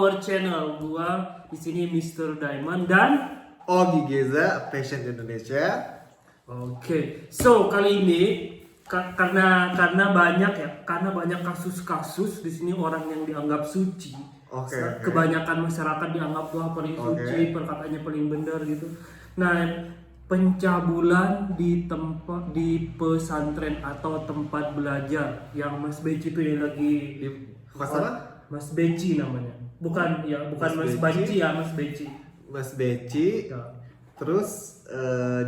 our channel. Gua di sini Mr. Diamond dan Ogi Geza, Fashion Indonesia. Oke. So, kali ini karena banyak kasus-kasus di sini orang yang dianggap suci. Oke. Kebanyakan masyarakat dianggap wah paling suci, perkataannya paling benar gitu. Nah, pencabulan di pesantren atau tempat belajar yang Mas Beci itu yang lagi Masalah? Mas Beci namanya. Bukan Mas Banci ya, Mas Beci. Mas Beci. Ya. Terus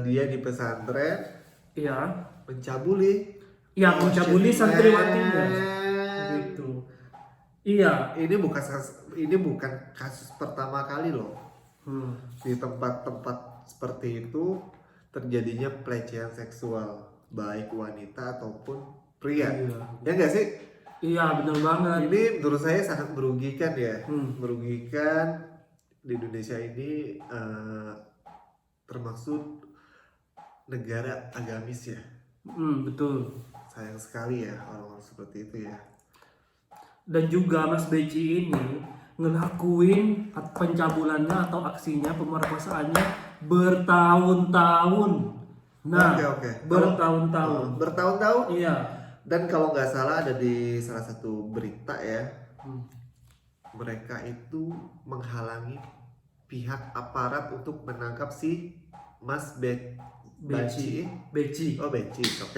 dia di pesantren. Iya. Mencabuli. Iya, mencabuli santriwatinya. Gitu. Iya. Ini bukan kasus pertama kali loh. Di tempat-tempat seperti itu terjadinya pelecehan seksual baik wanita ataupun pria. Iya. Ya nggak sih? Iya, benar banget. Ini menurut saya sangat merugikan ya. Merugikan di Indonesia ini termasuk negara agamis ya. Betul. Sayang sekali ya orang-orang seperti itu ya. Dan juga Mas Beci ini ngelakuin pencabulannya atau aksinya pemerkosaannya bertahun-tahun. Nah, Oke. bertahun-tahun. Bertahun-tahun? Iya. Dan kalau nggak salah ada di salah satu berita ya, mereka itu menghalangi pihak aparat untuk menangkap si Mas Beci. Oh Beci, oke.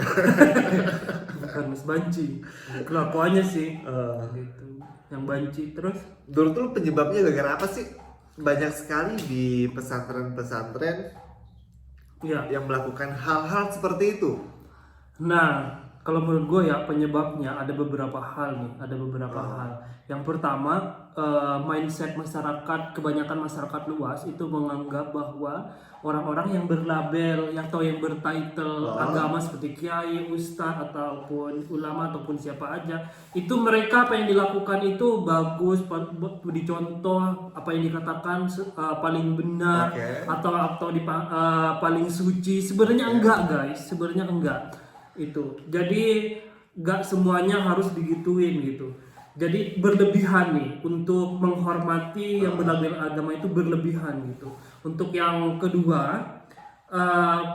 Bukan Mas Banci. Kelakuannya sih. Gitu. Yang Banci terus. Menurut lu penyebabnya gara-gara apa sih? Banyak sekali di pesantren-pesantren yang melakukan hal-hal seperti itu. Nah, kalau menurut gue ya penyebabnya ada beberapa hal nih, hal. Yang pertama, mindset masyarakat, kebanyakan masyarakat luas itu menganggap bahwa orang-orang yang berlabel, yang bertitle agama seperti kiai, ustadz ataupun ulama ataupun siapa aja, itu mereka apa yang dilakukan itu bagus, dicontoh apa yang dikatakan paling benar atau paling suci. Sebenarnya enggak guys, sebenarnya enggak. Itu jadi gak semuanya harus digituin gitu. Jadi berlebihan nih untuk menghormati yang berlabel agama itu berlebihan gitu. Untuk yang kedua,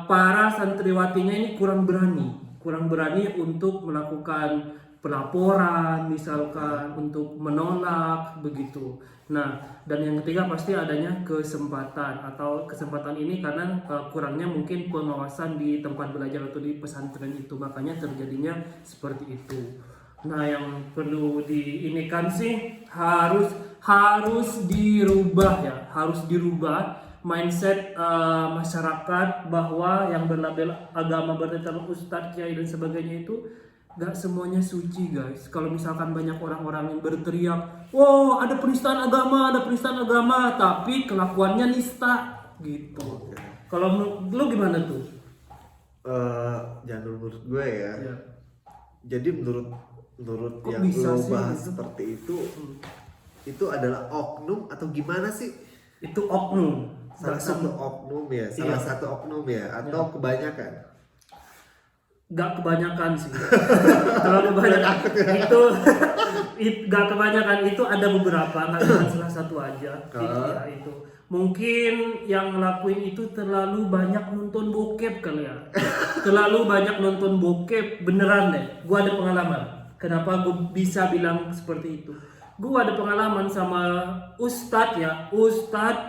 para santriwatinya ini kurang berani untuk melakukan pelaporan misalkan untuk menolak begitu. Nah, dan yang ketiga pasti adanya kesempatan ini karena kurangnya mungkin pengawasan di tempat belajar atau di pesantren itu, makanya terjadinya seperti itu. Nah, yang perlu diinikan sih harus dirubah mindset masyarakat bahwa yang berlabel agama bertitel ustadz, kiai dan sebagainya itu gak semuanya suci guys. Kalau misalkan banyak orang-orang yang berteriak, wow ada penistaan agama, tapi kelakuannya nista gitu. Kalau lu gimana tuh? Jangan menurut gue ya. Jadi menurut kok yang bisa lo sih bahas gitu? seperti itu adalah oknum atau gimana sih? Itu oknum. Salah satu oknum ya, atau kebanyakan? Gak kebanyakan sih. Kalau kebanyakan gak kebanyakan itu ada beberapa, nggak cuma salah satu aja. Ya, itu mungkin yang ngelakuin itu terlalu banyak nonton bokep kali ya. Terlalu banyak nonton bokep beneran deh. Gua ada pengalaman. Kenapa gue bisa bilang seperti itu? Gue ada pengalaman sama ustadz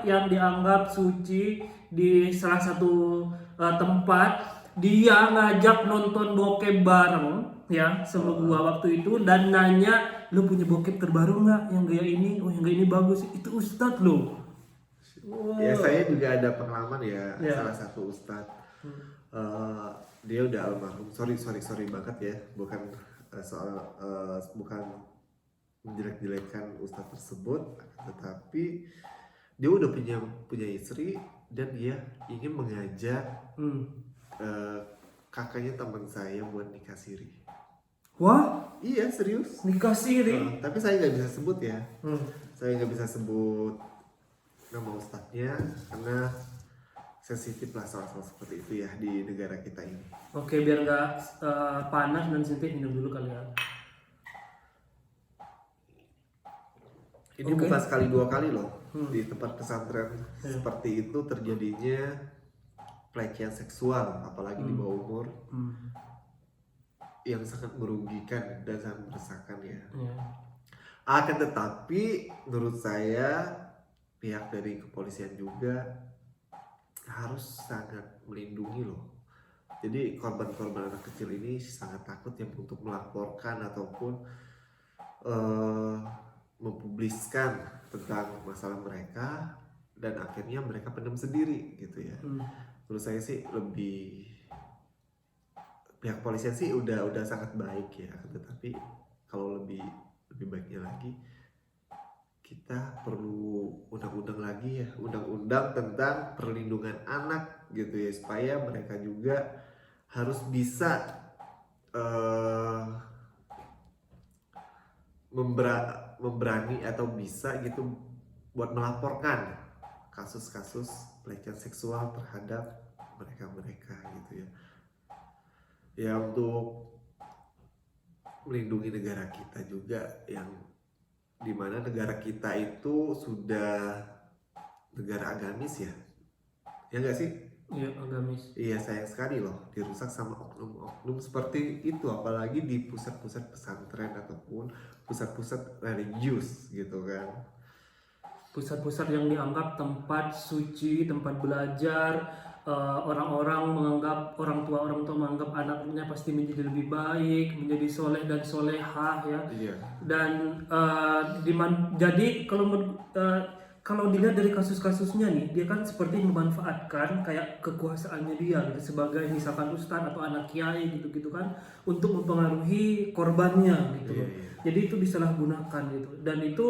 yang dianggap suci di salah satu tempat. Dia ngajak nonton bokep bareng ya sama gua waktu itu dan nanya, lu punya bokep terbaru nggak yang gaya ini? Oh yang gaya ini bagus. Itu ustadz loh. Ya saya juga ada pengalaman ya. Salah satu ustadz dia udah almarhum. Sorry banget ya, bukan bukan menjelek-jelekan ustadz tersebut, tetapi dia udah punya istri dan dia ingin mengajak kakaknya teman saya buat nikah siri. Wah? Iya serius. Nikah siri? Tapi saya nggak bisa sebut ya. Saya nggak bisa sebut nama ustadznya karena sensitif lah soal seperti itu ya di negara kita ini. Oke, biar nggak panas dan sensitif, minum dulu kali ya. Ini bukan sekali dua kali loh. Di tempat pesantren seperti itu terjadinya pelecehan seksual, apalagi di bawah umur, yang sangat merugikan dan sangat meresahkan ya. Akan tetapi menurut saya pihak dari kepolisian juga harus sangat melindungi loh. Jadi korban-korban anak kecil ini sangat takut yang untuk melaporkan ataupun mempubliskan tentang masalah mereka, dan akhirnya mereka pendam sendiri gitu ya. Menurut saya sih lebih, pihak polisian sih udah sangat baik ya, tetapi kalau lebih baiknya lagi kita perlu undang-undang lagi ya, undang-undang tentang perlindungan anak gitu ya, supaya mereka juga harus bisa memberani atau bisa gitu buat melaporkan kasus-kasus pelecehan seksual terhadap mereka gitu ya. Ya untuk melindungi negara kita juga, yang dimana negara kita itu sudah negara agamis ya nggak sih? Iya, agamis. Iya, sayang sekali loh dirusak sama oknum-oknum seperti itu, apalagi di pusat-pusat pesantren ataupun pusat-pusat religius gitu kan. Pusat-pusat yang dianggap tempat suci, tempat belajar, orang tua menganggap anaknya pasti menjadi lebih baik, menjadi soleh dan solehah ya. Iya. Dan jadi kalau dilihat dari kasus-kasusnya nih, dia kan seperti memanfaatkan kayak kekuasaannya dia gitu, sebagai misalkan ustadz atau anak kiai gitu kan, untuk mempengaruhi korbannya gitu loh. Jadi itu disalahgunakan gitu, dan itu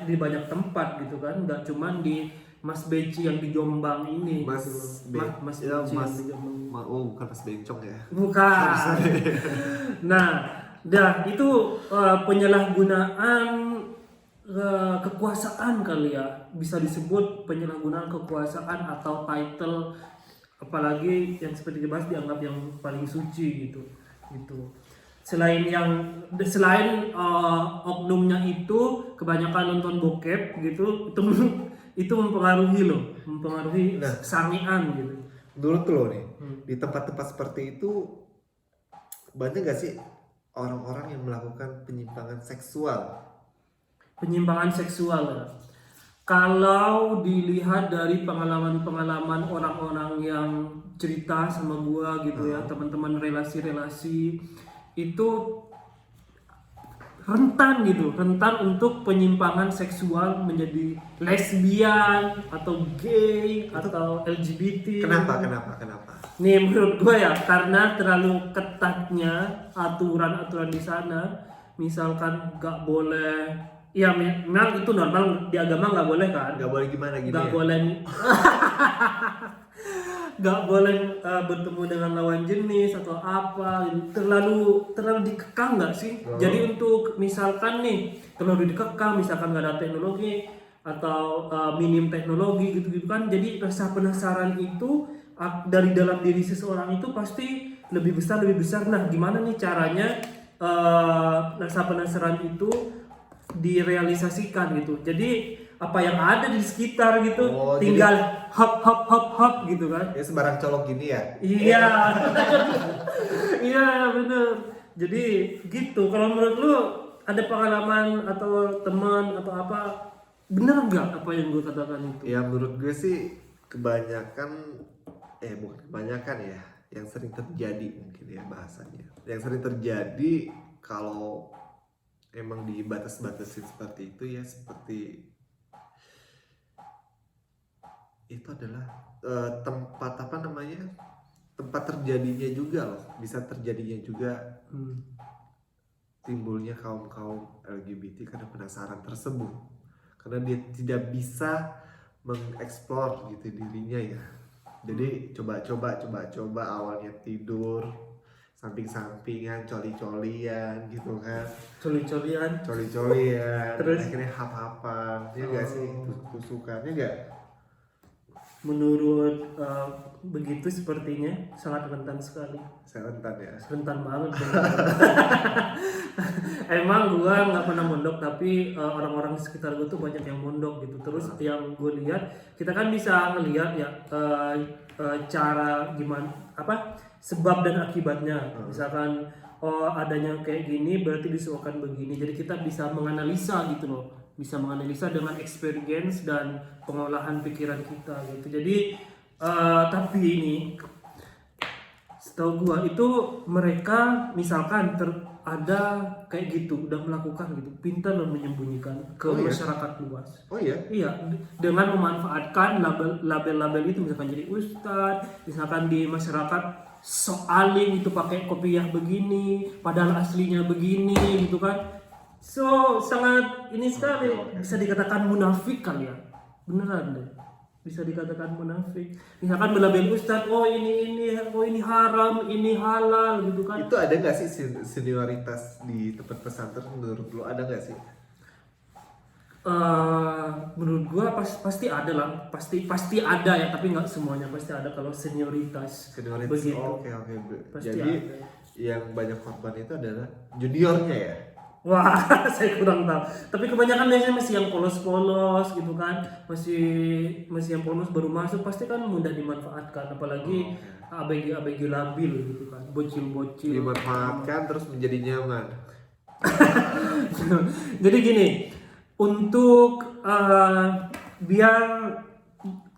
di banyak tempat gitu kan, nggak cuman di Mas Beci yang di Jombang ini. Mas gitu. Mas ya, Beci Mas, yang di Jombang. bukan Mas Bencong ya. Bukan. Nah, itu penyalahgunaan kekuasaan kali ya, bisa disebut penyalahgunaan kekuasaan atau title, apalagi yang seperti dibahas dianggap yang paling suci gitu. Selain oknumnya itu kebanyakan nonton bokep gitu, itu mempengaruhi sangian gitu. Menurut lo nih, di tempat-tempat seperti itu banyak gak sih orang-orang yang melakukan penyimpangan seksual? Ya. Kalau dilihat dari pengalaman-pengalaman orang-orang yang cerita sama gua gitu ya, teman-teman relasi-relasi itu rentan untuk penyimpangan seksual menjadi lesbian atau gay atau LGBT. Kenapa? Nih menurut gue ya, karena terlalu ketatnya aturan-aturan di sana. Misalkan nggak boleh, ya memang itu normal di agama, nggak boleh kan? Nggak boleh gimana gitu? Nggak boleh, nggak boleh bertemu dengan lawan jenis atau apa. Terlalu dikekang nggak sih? Jadi untuk misalkan nih terlalu dikekang, misalkan nggak ada teknologi atau minim teknologi gitu kan, jadi rasa penasaran itu dari dalam diri seseorang itu pasti lebih besar. Nah, gimana nih caranya rasa penasaran itu direalisasikan gitu? Jadi apa yang ada di sekitar gitu, tinggal hop gitu kan? Ya sembarang colok gini ya? Iya, iya bener. Jadi gitu. Kalau menurut lu ada pengalaman atau teman atau apa, bener nggak apa yang gue katakan itu? Ya menurut gue sih kebanyakan, bukan kebanyakan ya, yang sering terjadi mungkin ya bahasanya. Yang sering terjadi kalau emang dibatas-batasin seperti itu ya, seperti itu adalah tempat tempat terjadinya juga loh, bisa terjadinya juga timbulnya kaum LGBT karena penasaran tersebut, karena dia tidak bisa mengeksplor gitu dirinya ya. Jadi coba awalnya tidur samping-sampingan, coli-colian gitu kan, Coli-colian terus akhirnya hap-hapan, ya nggak sih, tusukannya nggak. menurut begitu sepertinya sangat rentan sekali. Saya rentan ya. Rentan banget. Emang gua nggak pernah mondok, tapi orang-orang di sekitar gua tuh banyak yang mondok gitu. Terus yang gue lihat, kita kan bisa ngelihat ya cara gimana, apa sebab dan akibatnya. Misalkan oh adanya kayak gini berarti disebabkan begini. Jadi kita bisa menganalisa gitu loh, bisa menganalisa dengan experience dan pengolahan pikiran kita gitu. Jadi tapi ini setahu gua itu mereka misalkan ada kayak gitu udah melakukan gitu, pintar loh menyembunyikan ke masyarakat luas. Oh iya? Iya, dengan memanfaatkan label-label itu, misalkan jadi ustadz, misalkan di masyarakat soalin itu pakai kopiah begini, padahal aslinya begini gitu kan. So sangat ini sekali, bisa dikatakan munafik kali ya, beneran deh, bisa dikatakan munafik. Misalkan melabel ustadz, oh ini haram, ini halal gitu kan. Itu ada nggak sih senioritas di tempat pesantren menurut lo, ada nggak sih? Menurut gua pasti ada lah, pasti ada ya, tapi nggak semuanya pasti ada kalau senioritas begitu. Oke. Pasti Jadi ada. yang banyak korban itu adalah juniornya ya. Wah, saya kurang tahu. Tapi kebanyakan biasanya masih yang polos-polos gitu kan, masih yang polos baru masuk, pasti kan mudah dimanfaatkan, apalagi ABG labil gitu kan, bocil-bocil. Dimanfaatkan terus menjadi nyaman. Jadi gini, untuk biar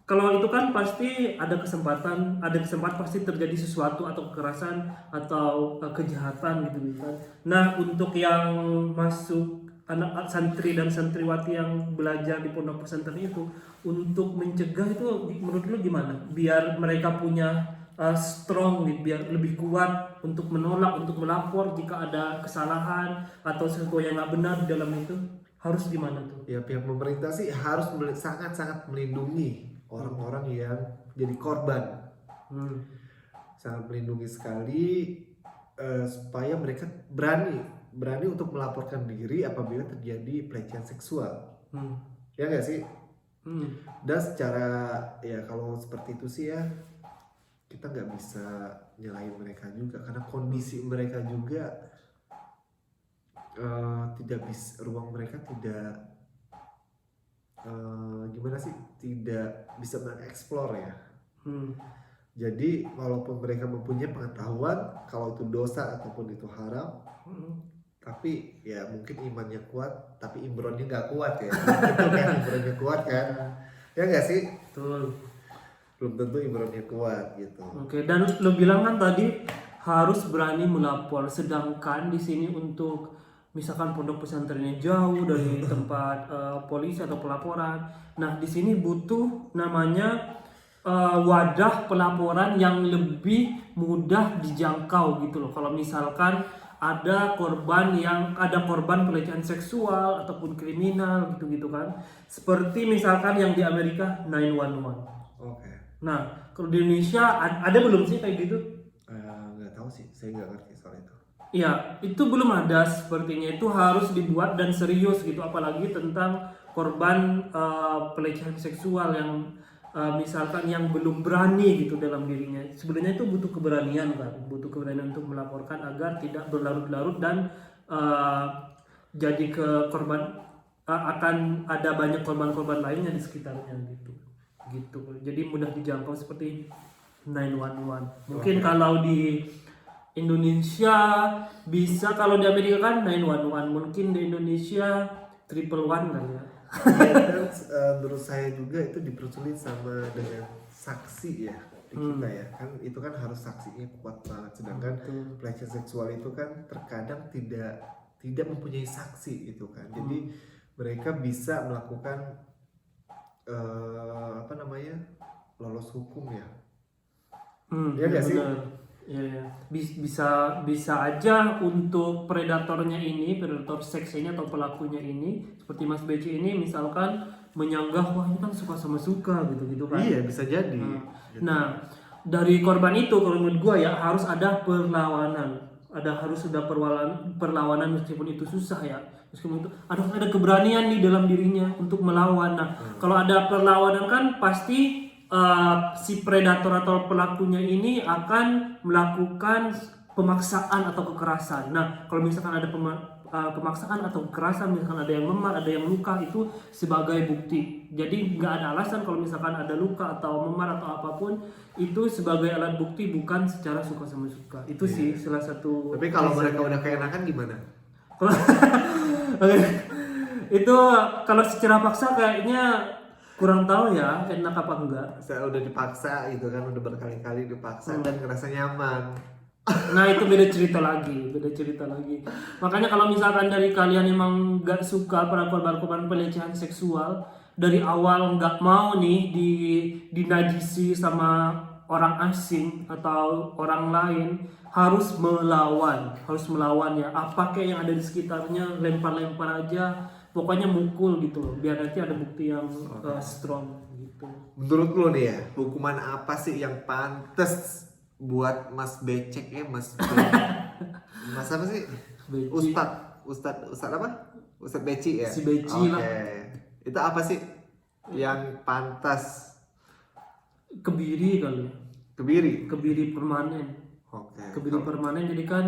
kalau itu kan pasti ada kesempatan pasti terjadi sesuatu atau kekerasan atau kejahatan gitu kan. Nah, untuk yang masuk anak santri dan santriwati yang belajar di pondok pesantren itu, untuk mencegah itu menurut lu gimana? Biar mereka punya strong gitu, biar lebih kuat untuk menolak, untuk melapor jika ada kesalahan atau sesuatu yang nggak benar di dalam itu, harus gimana tuh? Ya pihak pemerintah sih harus sangat melindungi orang-orang yang jadi korban. Sangat melindungi sekali supaya mereka berani untuk melaporkan diri apabila terjadi pelecehan seksual. Ya nggak sih? Dan secara ya kalau seperti itu sih ya, kita nggak bisa nyalahin mereka juga karena kondisi mereka juga tidak bisa, ruang mereka tidak gimana sih, tidak bisa mengeksplor ya. Jadi walaupun mereka mempunyai pengetahuan kalau itu dosa ataupun itu haram, tapi ya mungkin imannya kuat tapi imbronnya nggak kuat ya. Itu kan imbronnya kuat kan, ya nggak sih? Betul. Belum tentu imbronnya kuat gitu. Oke, dan lo bilang kan tadi harus berani melapor, sedangkan di sini untuk misalkan pondok pesantrennya jauh dari tempat polisi atau pelaporan. Nah, di sini butuh namanya wadah pelaporan yang lebih mudah dijangkau gitu loh. Kalau misalkan ada korban pelecehan seksual ataupun kriminal gitu kan. Seperti misalkan yang di Amerika 911. Oke. Nah, kalau di Indonesia ada belum sih kayak gitu? Nggak tahu sih, saya nggak ngerti soal itu. Iya, itu belum ada sepertinya. Itu harus dibuat dan serius gitu, apalagi tentang korban pelecehan seksual yang misalkan yang belum berani gitu dalam dirinya. Sebenarnya itu butuh keberanian kan, butuh keberanian untuk melaporkan agar tidak berlarut-larut dan jadi ke korban, akan ada banyak korban-korban lainnya di sekitarnya gitu. Jadi mudah dijangkau seperti 911. Mungkin kalau di Indonesia bisa, kalau di Amerika kan 911, mungkin di Indonesia 111 kali ya. Menurut saya juga itu dipersulit sama dengan saksi ya di kita ya, kan itu kan harus saksinya kuat banget, sedangkan pelecehan seksual itu kan terkadang tidak mempunyai saksi itu kan. Jadi mereka bisa melakukan lolos hukum ya. Ya nggak sih? Ya. Bisa aja untuk predatornya ini, predator seks ini atau pelakunya ini, seperti Mas BC ini misalkan menyanggah, wah ini kan suka gitu kan. Iya, bisa jadi. Nah, dari korban itu kalau menurut gua ya harus ada perlawanan. Harus ada perlawanan meskipun itu susah ya. Meskipun itu ada keberanian di dalam dirinya untuk melawan. Nah, kalau ada perlawanan kan pasti si predator atau pelakunya ini akan melakukan pemaksaan atau kekerasan. Nah, kalau misalkan ada pemaksaan atau kekerasan, misalkan ada yang memar, ada yang luka, itu sebagai bukti. Jadi nggak ada alasan kalau misalkan ada luka atau memar atau apapun, itu sebagai alat bukti, bukan secara suka sama suka. Itu sih salah satu. Tapi kalau mereka udah keenakan gimana? Itu kalau secara paksa kayaknya kurang tahu ya, enak apa enggak. Saya udah dipaksa gitu kan, udah berkali-kali dipaksa dan ngerasa nyaman. Nah itu beda cerita lagi. Makanya kalau misalkan dari kalian emang nggak suka perlakuan pelecehan seksual, dari awal nggak mau nih dinajisi sama orang asing atau orang lain, harus melawan ya. Apa kayak yang ada di sekitarnya, lempar aja, pokoknya mukul gitu loh, biar nanti ada bukti yang strong gitu. Menurut lo nih ya, hukuman apa sih yang pantas buat Mas Becek ya, Mas apa sih? Beci. Ustad apa? Ustad Beci ya? Si Beci lah. Itu apa sih yang pantas? Kebiri kali. Kebiri permanen. Kebiri permanen, jadi kan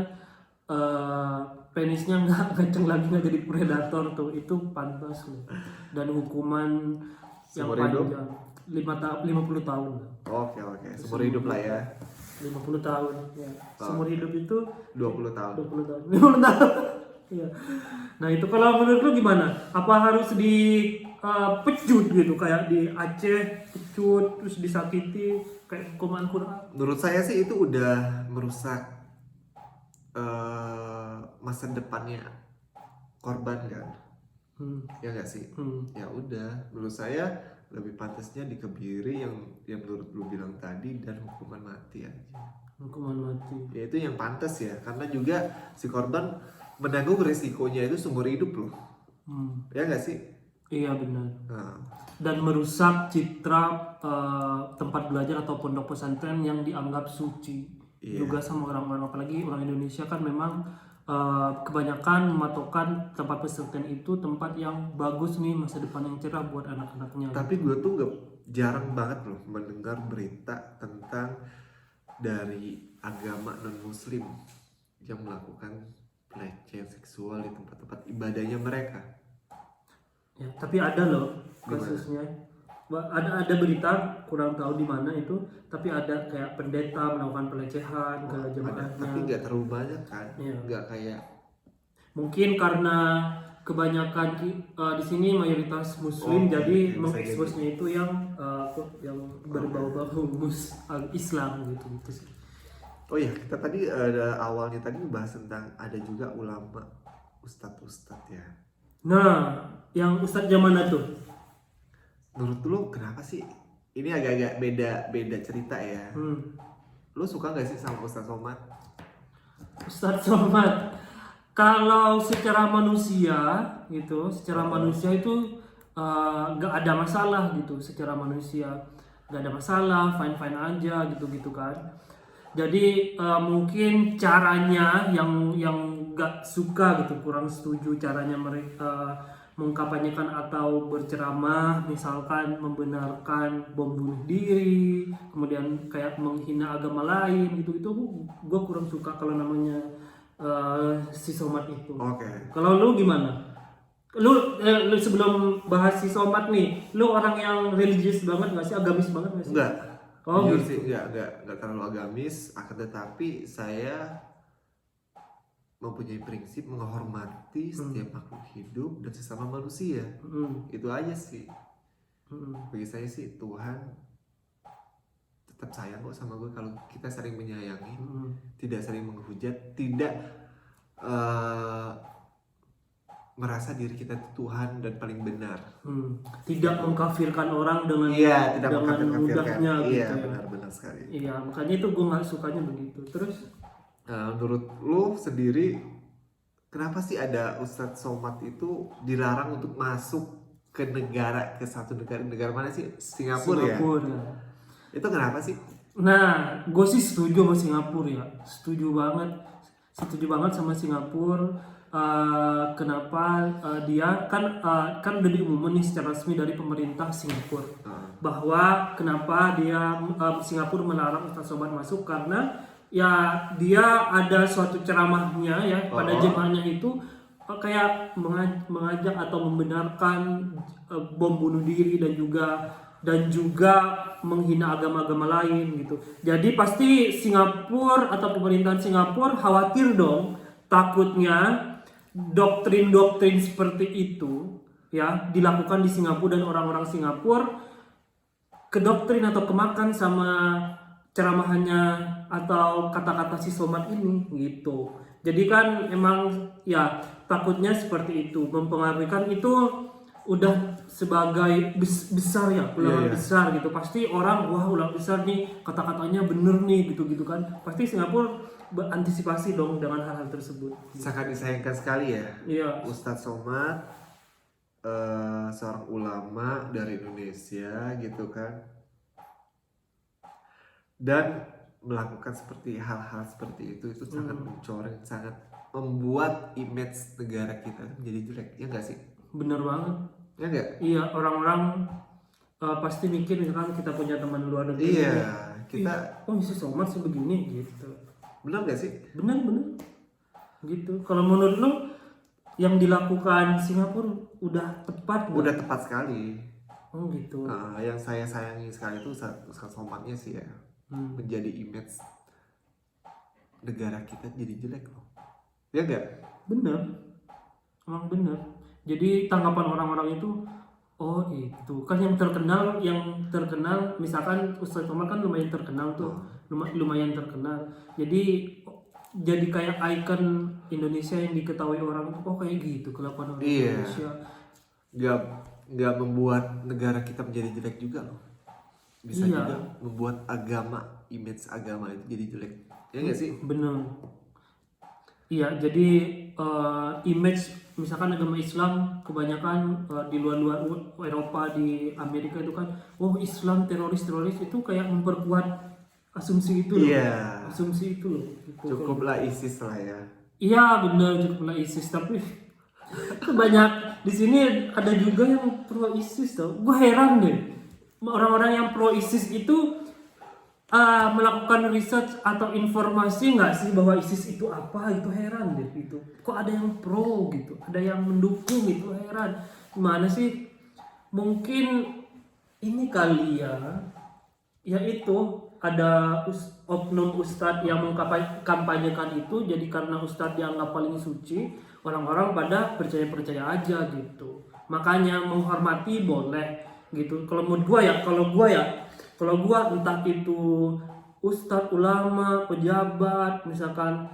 penisnya nggak kenceng lagi, nggak jadi predator tuh, itu pantas loh. Dan hukuman yang panjang 50 tahun. Oke. Seumur hidup lah ya. 50 tahun ya. Seumur hidup itu 20 tahun. 50 tahun. Iya. Nah, itu kalau menurut lu gimana? Apa harus pecut gitu kayak di Aceh, pecut terus disakiti kayak hukuman Quran? Menurut saya sih itu udah merusak masa depannya korban kan. Ya nggak sih? Ya udah, menurut saya lebih pantasnya dikebiri yang menurut lu bilang tadi, dan hukuman mati aja. Hukuman mati. Ya itu yang pantas ya, karena juga si korban menanggung resikonya itu seumur hidup loh. Ya nggak sih? Iya benar. Dan merusak citra tempat belajar atau pondok pesantren yang dianggap suci juga sama orang-orang, apalagi orang Indonesia kan memang kebanyakan mematokkan tempat pesantren itu tempat yang bagus nih, masa depan yang cerah buat anak-anaknya. Tapi gue tuh jarang banget loh mendengar berita tentang dari agama non muslim yang melakukan pelecehan seksual di tempat-tempat ibadahnya mereka. Ya, tapi ada loh kasusnya. Ada berita, kurang tahu di mana itu, tapi ada kayak pendeta melakukan pelecehan ke jemaahnya. Tapi nggak terlalu banyak kan? Ya. Nggak kayak. Mungkin karena kebanyakan di sini mayoritas Muslim, jadi mengeksposnya itu yang berbau-bau Islam gitu sih. Oh ya, kita tadi ada awalnya tadi bahas tentang ada juga ulama, ustadz ya. Nah, yang ustadz zaman mana tuh? Menurut lu kenapa sih? Ini agak-agak beda cerita ya. Lu suka nggak sih sama Ustadz Somad? Ustadz Somad, kalau secara manusia gitu, manusia itu nggak ada masalah gitu. Secara manusia nggak ada masalah, fine aja gitu kan. Jadi mungkin caranya yang nggak suka gitu, kurang setuju caranya mereka mengkampanyekan atau berceramah, misalkan membenarkan bom bunuh diri, kemudian kayak menghina agama lain gitu, itu gue kurang suka kalau namanya si Somad itu. Kalau lu gimana? Lu sebelum bahas si Somad nih, lu orang yang religius banget nggak sih, agamis banget nggak sih? Enggak. Gitu. Sih enggak terlalu agamis, akan tetapi saya mempunyai prinsip menghormati setiap makhluk hidup dan sesama manusia. Itu aja sih. Bagi saya sih Tuhan tetap sayang kok sama gue kalau kita saling menyayangi, tidak saling menghujat, tidak merasa diri kita Tuhan dan paling benar. Tidak mengkafirkan orang dengan mudahnya gitu. Iya, benar sekali. Iya, makanya itu gue nggak sukanya begitu. Terus menurut lu sendiri, kenapa sih ada Ustadz Somad itu dilarang untuk masuk ke satu negara mana sih? Singapura ya? Itu kenapa sih? Nah, gue sih setuju sama Singapura ya, setuju banget sama Singapura. Kenapa dia kan udah diumumin nih secara resmi dari pemerintah Singapura bahwa kenapa dia Singapura melarang Ustaz Somad masuk karena ya dia ada suatu ceramahnya ya pada jemaahnya itu kayak mengajak atau membenarkan bom bunuh diri dan juga menghina agama-agama lain gitu. Jadi pasti Singapura atau pemerintahan Singapura khawatir dong, takutnya doktrin-doktrin seperti itu ya dilakukan di Singapura dan orang-orang Singapura kedoktrin atau kemakan sama ceramahannya atau kata-kata si Somad ini gitu. Jadi kan emang ya takutnya seperti itu, mempengaruhi kan itu udah sebagai besar ya, ulama besar gitu. Pasti orang wah ulama besar nih kata-katanya bener nih gitu-gitu kan. Pasti Singapura berantisipasi dong dengan hal-hal tersebut. Sangat disayangkan sekali ya. Iya. Ustadz Somad seorang ulama dari Indonesia gitu kan, dan melakukan seperti hal-hal seperti itu sangat mencoreng, sangat membuat image negara kita menjadi jelek, ya nggak sih? Bener banget. Ya nggak? Iya, orang-orang pasti mikir kan kita punya teman luar negeri. Iya, kita. Oh si Somad sebegini gitu. Bener nggak sih? Bener. Gitu. Kalau menurut lo yang dilakukan Singapura udah tepat nggak? Udah tepat sekali. Oh gitu. Yang saya sayangi sekali itu Ustadz Somadnya sih ya, menjadi image negara kita jadi jelek loh. Ya nggak? Bener. Emang bener. Jadi tanggapan orang-orang itu, oh itu kan yang terkenal misalkan Ustadz Somad kan lumayan terkenal tuh, lumayan terkenal. Jadi kayak ikon Indonesia yang diketahui orang, oh kayak gitu kelakuan orang Indonesia. Nggak membuat negara kita menjadi jelek juga loh. Bisa juga membuat image agama itu jadi jelek. Ya nggak sih? Bener. Iya, jadi image misalkan agama Islam kebanyakan di luar Eropa, di Amerika itu kan, oh Islam teroris itu kayak memperkuat asumsi itu loh. Asumsi itu loh. Gitu. Cukuplah ISIS lah ya. Iya benar, cukuplah ISIS, tapi banyak di sini ada juga yang pro ISIS tau. Gue heran deh, orang-orang yang pro ISIS itu melakukan research atau informasi nggak sih bahwa ISIS itu apa? Itu heran deh itu. Kok ada yang pro gitu, ada yang mendukung gitu, heran. Gimana sih? Mungkin ini kali ya, yaitu ada oknum ustadz yang mengkampanyekan itu, jadi karena ustadz dianggap paling suci, orang-orang pada percaya aja gitu. Makanya menghormati boleh gitu. Kalau gua entah itu ustadz, ulama, pejabat, misalkan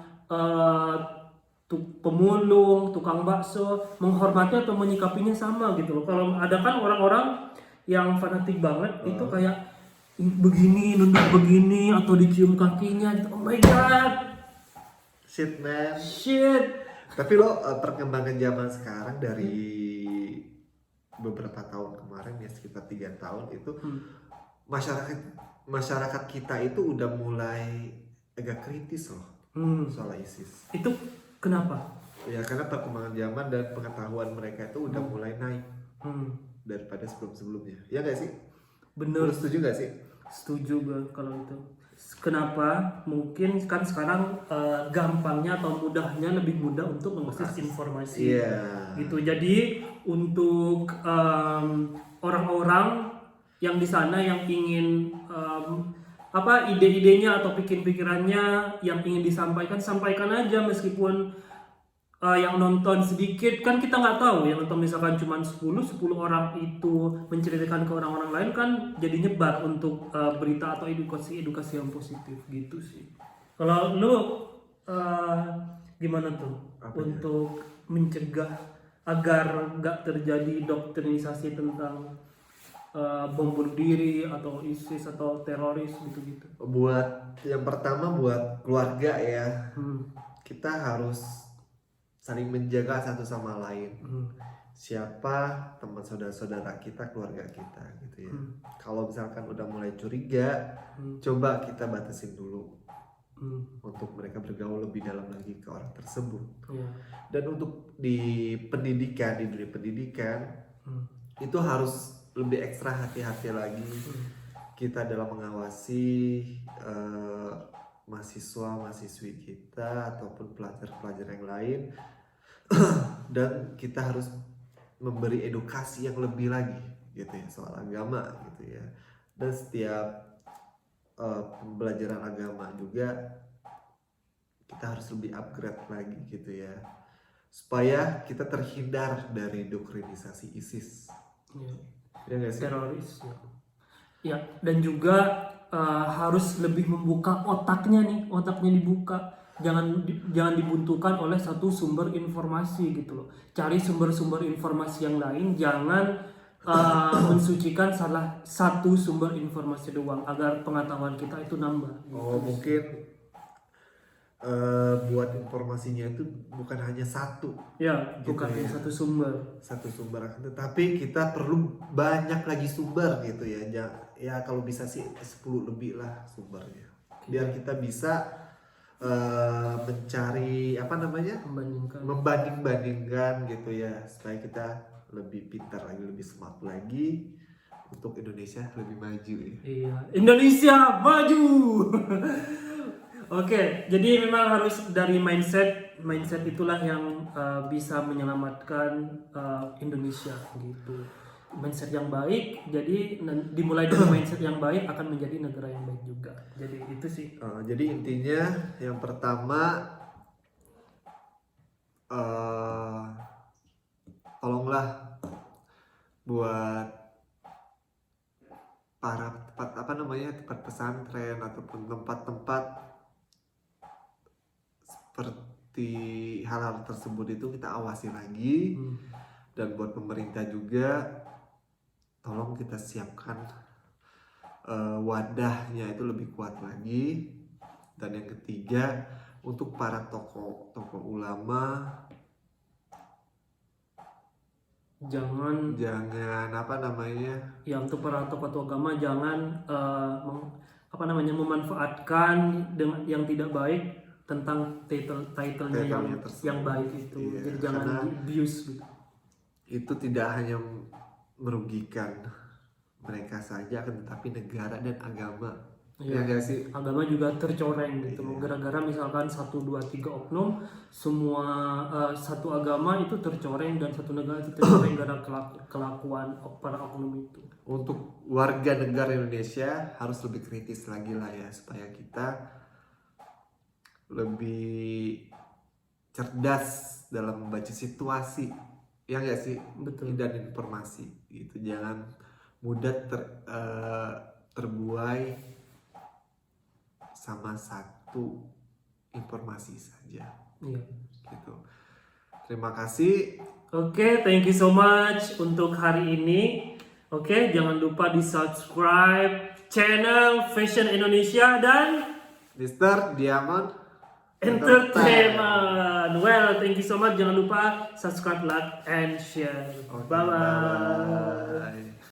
pemulung, tukang bakso, menghormati atau menyikapinya sama gitu loh. Kalau ada kan orang-orang yang fanatik banget itu kayak begini, nunduk begini atau dicium kakinya gitu. Oh my god. Shit man. Shit. Tapi lo perkembangan zaman sekarang dari beberapa tahun kemarin ya, sekitar 3 tahun itu masyarakat kita itu udah mulai agak kritis loh soal ISIS. Itu kenapa? Ya karena perkembangan zaman dan pengetahuan mereka itu udah mulai naik daripada sebelum-sebelumnya. Ya nggak sih? Bener. Lo setuju nggak sih? Setuju gue kalau itu. Kenapa? Mungkin kan sekarang gampangnya atau mudahnya, lebih mudah untuk mengakses informasi. Gitu. Jadi untuk orang-orang yang di sana yang ingin ide-idenya atau pikirannya yang ingin sampaikan aja, meskipun yang nonton sedikit kan kita nggak tahu, yang nonton misalkan cuma 10 orang itu menceritakan ke orang-orang lain kan jadi nyebar untuk berita atau edukasi yang positif gitu sih. Kalau lu gimana tuh untuk mencegah agar nggak terjadi doktrinisasi tentang bom bunuh diri atau ISIS atau teroris gitu-gitu? Buat yang pertama buat keluarga ya, kita harus saling menjaga satu sama lain. Siapa teman saudara-saudara kita, keluarga kita gitu ya. Kalau misalkan udah mulai curiga, coba kita batasin dulu untuk mereka bergaul lebih dalam lagi ke orang tersebut. Dan untuk di dunia pendidikan itu harus lebih ekstra hati-hati lagi kita dalam mengawasi mahasiswa-mahasiswi kita ataupun pelajar-pelajar yang lain. Dan kita harus memberi edukasi yang lebih lagi gitu ya soal agama gitu ya. Dan setiap pembelajaran agama juga kita harus lebih upgrade lagi gitu ya, supaya kita terhindar dari doktrinisasi ISIS. Ya nggak sih? Teroris ya. Ya, dan juga harus lebih membuka otaknya dibuka. Jangan dibuntukan oleh satu sumber informasi gitu loh. Cari sumber-sumber informasi yang lain, jangan mensucikan salah satu sumber informasi doang agar pengetahuan kita itu nambah. Oh, mungkin buat informasinya itu bukan hanya satu. Ya, gitu bukan ya. satu sumber, tetapi kita perlu banyak lagi sumber gitu ya. Ya kalau bisa sih 10 lebih lah sumbernya. Biar kita bisa mencari membanding-bandingkan gitu ya, supaya kita lebih pintar lagi, lebih smart lagi untuk Indonesia lebih maju ya. Iya, Indonesia maju. Oke, jadi memang harus dari mindset itulah yang bisa menyelamatkan Indonesia gitu. Mindset yang baik, jadi dimulai dari mindset yang baik akan menjadi negara yang baik juga. Jadi itu sih. Jadi intinya yang pertama, tolonglah buat para tempat pesantren ataupun tempat-tempat seperti hal-hal tersebut itu kita awasi lagi. Dan buat pemerintah juga, tolong kita siapkan wadahnya itu lebih kuat lagi. Dan yang ketiga, untuk para tokoh ulama, jangan ya, untuk para tokoh agama jangan memanfaatkan dengan yang tidak baik tentang title-nya yang baik itu. Iya, jadi jangan abuse gitu. Itu tidak hanya merugikan mereka saja, akan tetapi negara dan agama. Ya nggak sih? Agama juga tercoreng gitu. Gara-gara misalkan 1, 2, 3 oknum, semua satu agama itu tercoreng dan satu negara itu tercoreng gara kelakuan para oknum itu. Untuk warga negara Indonesia harus lebih kritis lagi lah ya, supaya kita lebih cerdas dalam membaca situasi. Ya nggak sih? Betul. Dan informasi gitu, jangan mudah terbuai sama satu informasi saja. Iya. Gitu. Terima kasih. Oke, thank you so much untuk hari ini. Oke, jangan lupa di subscribe channel Fashion Indonesia dan Mr. Diamond Entertainment. Well, thank you so much. Jangan lupa subscribe, like, and share. Okay, Bye-bye. bye.